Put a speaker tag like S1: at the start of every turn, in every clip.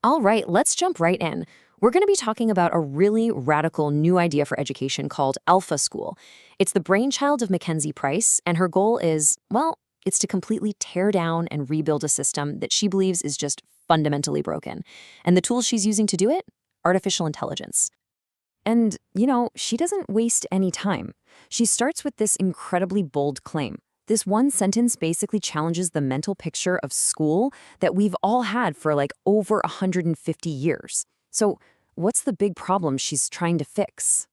S1: All right, let's jump right in. We're going to be talking about a really radical new idea for education called Alpha School. It's the brainchild of MacKenzie Price, and her goal is, well, it's to completely tear down and rebuild a system that she believes is just fundamentally broken. And the tools she's using to do it? Artificial intelligence. And, she doesn't waste any time. She starts with this incredibly bold claim. This one sentence basically challenges the mental picture of school that we've all had for like over 150 years. So, what's the big problem she's trying to fix?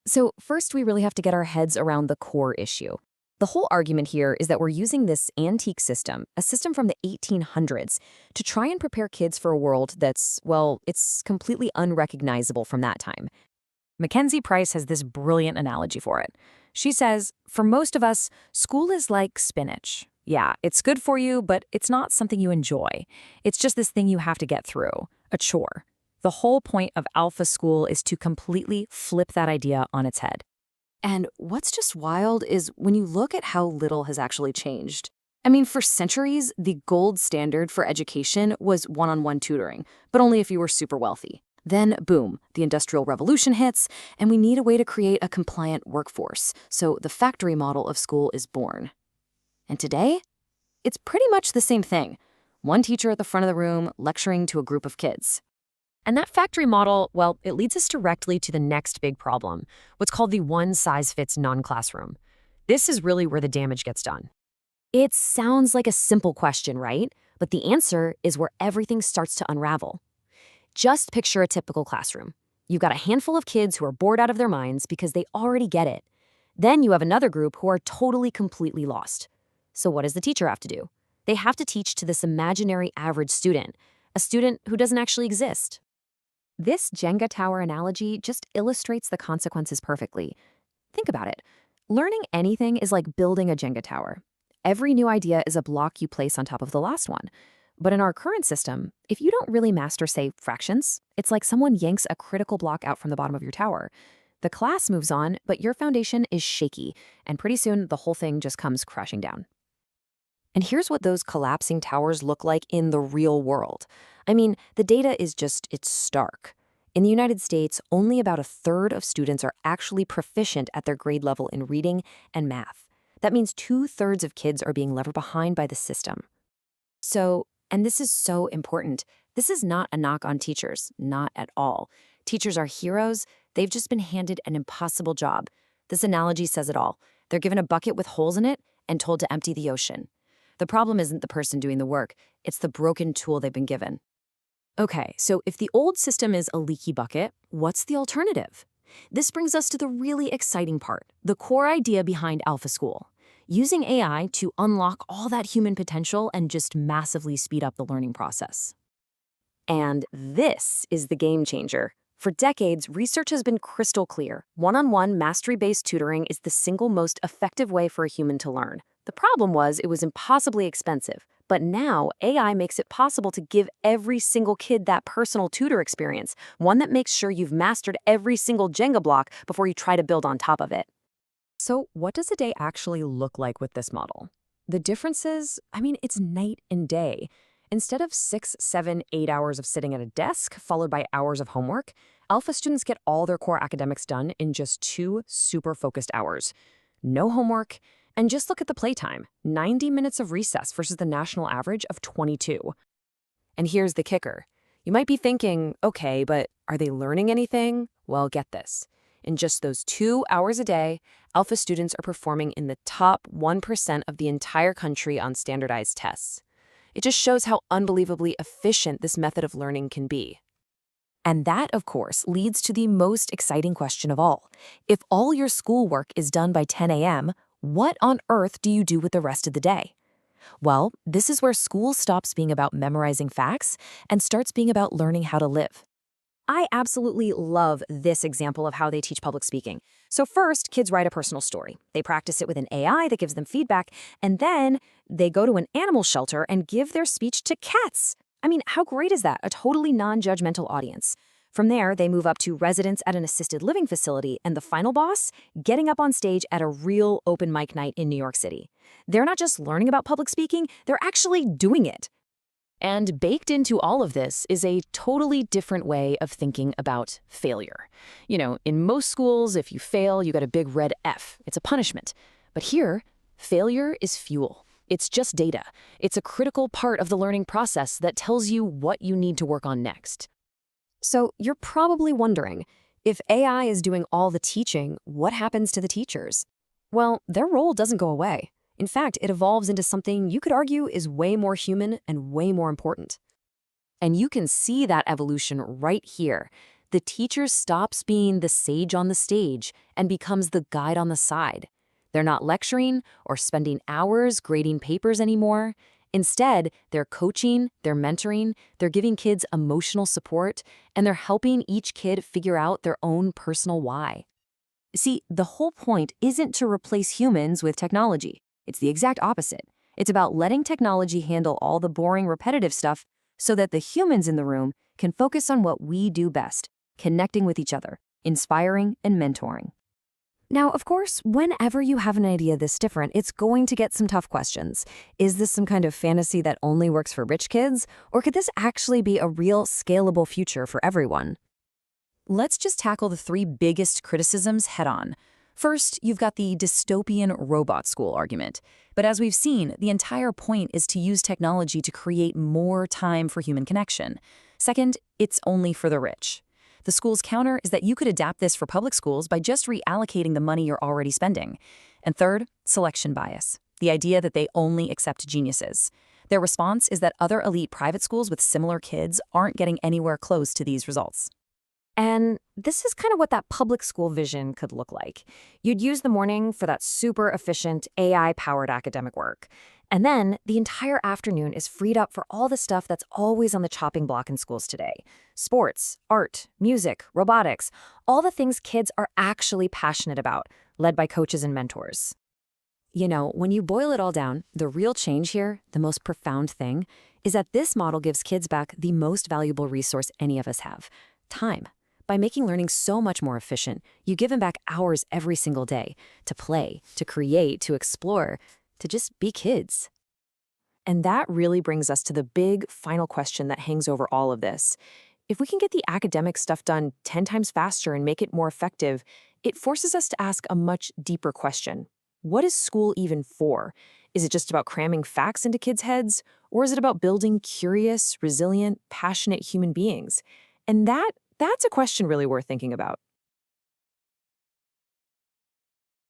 S1: So, first, we really have to get our heads around the core issue. The whole argument here is that we're using this antique system, a system from the 1800s, to try and prepare kids for a world that's, well, it's completely unrecognizable from that time. MacKenzie Price has this brilliant analogy for it. She says, for most of us, school is like spinach. Yeah, it's good for you, but it's not something you enjoy. It's just this thing you have to get through, a chore. The whole point of Alpha School is to completely flip that idea on its head. And what's just wild is when you look at how little has actually changed. I mean, for centuries, the gold standard for education was one-on-one tutoring, but only if you were super wealthy. Then, boom, the Industrial Revolution hits, and we need a way to create a compliant workforce, so the factory model of school is born. And today, it's pretty much the same thing. One teacher at the front of the room lecturing to a group of kids. And that factory model, well, it leads us directly to the next big problem, what's called the one-size-fits-none classroom. This is really where the damage gets done. It sounds like a simple question, right? But the answer is where everything starts to unravel. Just picture a typical classroom. You've got a handful of kids who are bored out of their minds because they already get it. Then you have another group who are totally, completely lost. So what does the teacher have to do? They have to teach to this imaginary average student, a student who doesn't actually exist. This Jenga tower analogy just illustrates the consequences perfectly. Think about it. Learning anything is like building a Jenga tower. Every new idea is a block you place on top of the last one. But in our current system, if you don't really master, say, fractions, it's like someone yanks a critical block out from the bottom of your tower. The class moves on, but your foundation is shaky, and pretty soon the whole thing just comes crashing down. And here's what those collapsing towers look like in the real world. I mean, the data is just, it's stark. In the United States, only about a third of students are actually proficient at their grade level in reading and math. That means 2/3 of kids are being left behind by the system. So, and this is so important, this is not a knock on teachers, not at all. Teachers are heroes, they've just been handed an impossible job. This analogy says it all. They're given a bucket with holes in it and told to empty the ocean. The problem isn't the person doing the work, it's the broken tool they've been given. Okay, so if the old system is a leaky bucket, what's the alternative? This brings us to the really exciting part, the core idea behind Alpha School. Using AI to unlock all that human potential and just massively speed up the learning process. And this is the game changer. For decades, research has been crystal clear. One-on-one, mastery-based tutoring is the single most effective way for a human to learn. The problem was it was impossibly expensive. But now, AI makes it possible to give every single kid that personal tutor experience, one that makes sure you've mastered every single Jenga block before you try to build on top of it. So what does a day actually look like with this model? The difference is, it's night and day. Instead of 6, 7, 8 hours of sitting at a desk, followed by hours of homework, Alpha students get all their core academics done in just 2 super focused hours. No homework, and just look at the playtime, 90 minutes of recess versus the national average of 22. And here's the kicker. You might be thinking, okay, but are they learning anything? Well, get this. In just those 2 hours a day, Alpha students are performing in the top 1% of the entire country on standardized tests. It just shows how unbelievably efficient this method of learning can be. And that, of course, leads to the most exciting question of all. If all your schoolwork is done by 10 a.m., what on earth do you do with the rest of the day? Well, this is where school stops being about memorizing facts and starts being about learning how to live. I absolutely love this example of how they teach public speaking. So first, kids write a personal story. They practice it with an AI that gives them feedback, and then they go to an animal shelter and give their speech to cats. How great is that? A totally non-judgmental audience. From there, they move up to residents at an assisted living facility, and the final boss, getting up on stage at a real open mic night in New York City. They're not just learning about public speaking, they're actually doing it.
S2: And baked into all of this is a totally different way of thinking about failure. In most schools, if you fail, you get a big red F. It's a punishment. But here, failure is fuel. It's just data. It's a critical part of the learning process that tells you what you need to work on next.
S1: So you're probably wondering, if AI is doing all the teaching, what happens to the teachers? Well, their role doesn't go away. In fact, it evolves into something you could argue is way more human and way more important. And you can see that evolution right here. The teacher stops being the sage on the stage and becomes the guide on the side. They're not lecturing or spending hours grading papers anymore. Instead, they're coaching, they're mentoring, they're giving kids emotional support, and they're helping each kid figure out their own personal why. See, the whole point isn't to replace humans with technology. It's the exact opposite. It's about letting technology handle all the boring, repetitive stuff so that the humans in the room can focus on what we do best, connecting with each other, inspiring and mentoring. Now, of course, whenever you have an idea this different, it's going to get some tough questions. Is this some kind of fantasy that only works for rich kids? Or could this actually be a real, scalable future for everyone?
S2: Let's just tackle the three biggest criticisms head-on. First, you've got the dystopian robot school argument. But as we've seen, the entire point is to use technology to create more time for human connection. Second, it's only for the rich. The school's counter is that you could adapt this for public schools by just reallocating the money you're already spending. And third, selection bias, the idea that they only accept geniuses. Their response is that other elite private schools with similar kids aren't getting anywhere close to these results.
S1: And this is kind of what that public school vision could look like. You'd use the morning for that super efficient AI-powered academic work. And then the entire afternoon is freed up for all the stuff that's always on the chopping block in schools today. Sports, art, music, robotics, all the things kids are actually passionate about, led by coaches and mentors. When you boil it all down, the real change here, the most profound thing, is that this model gives kids back the most valuable resource any of us have: time. By making learning so much more efficient, you give them back hours every single day to play, to create, to explore, to just be kids. And that really brings us to the big final question that hangs over all of this. If we can get the academic stuff done 10 times faster and make it more effective, it forces us to ask a much deeper question. What is school even for? Is it just about cramming facts into kids' heads? Or is it about building curious, resilient, passionate human beings? And that's a question really worth thinking about.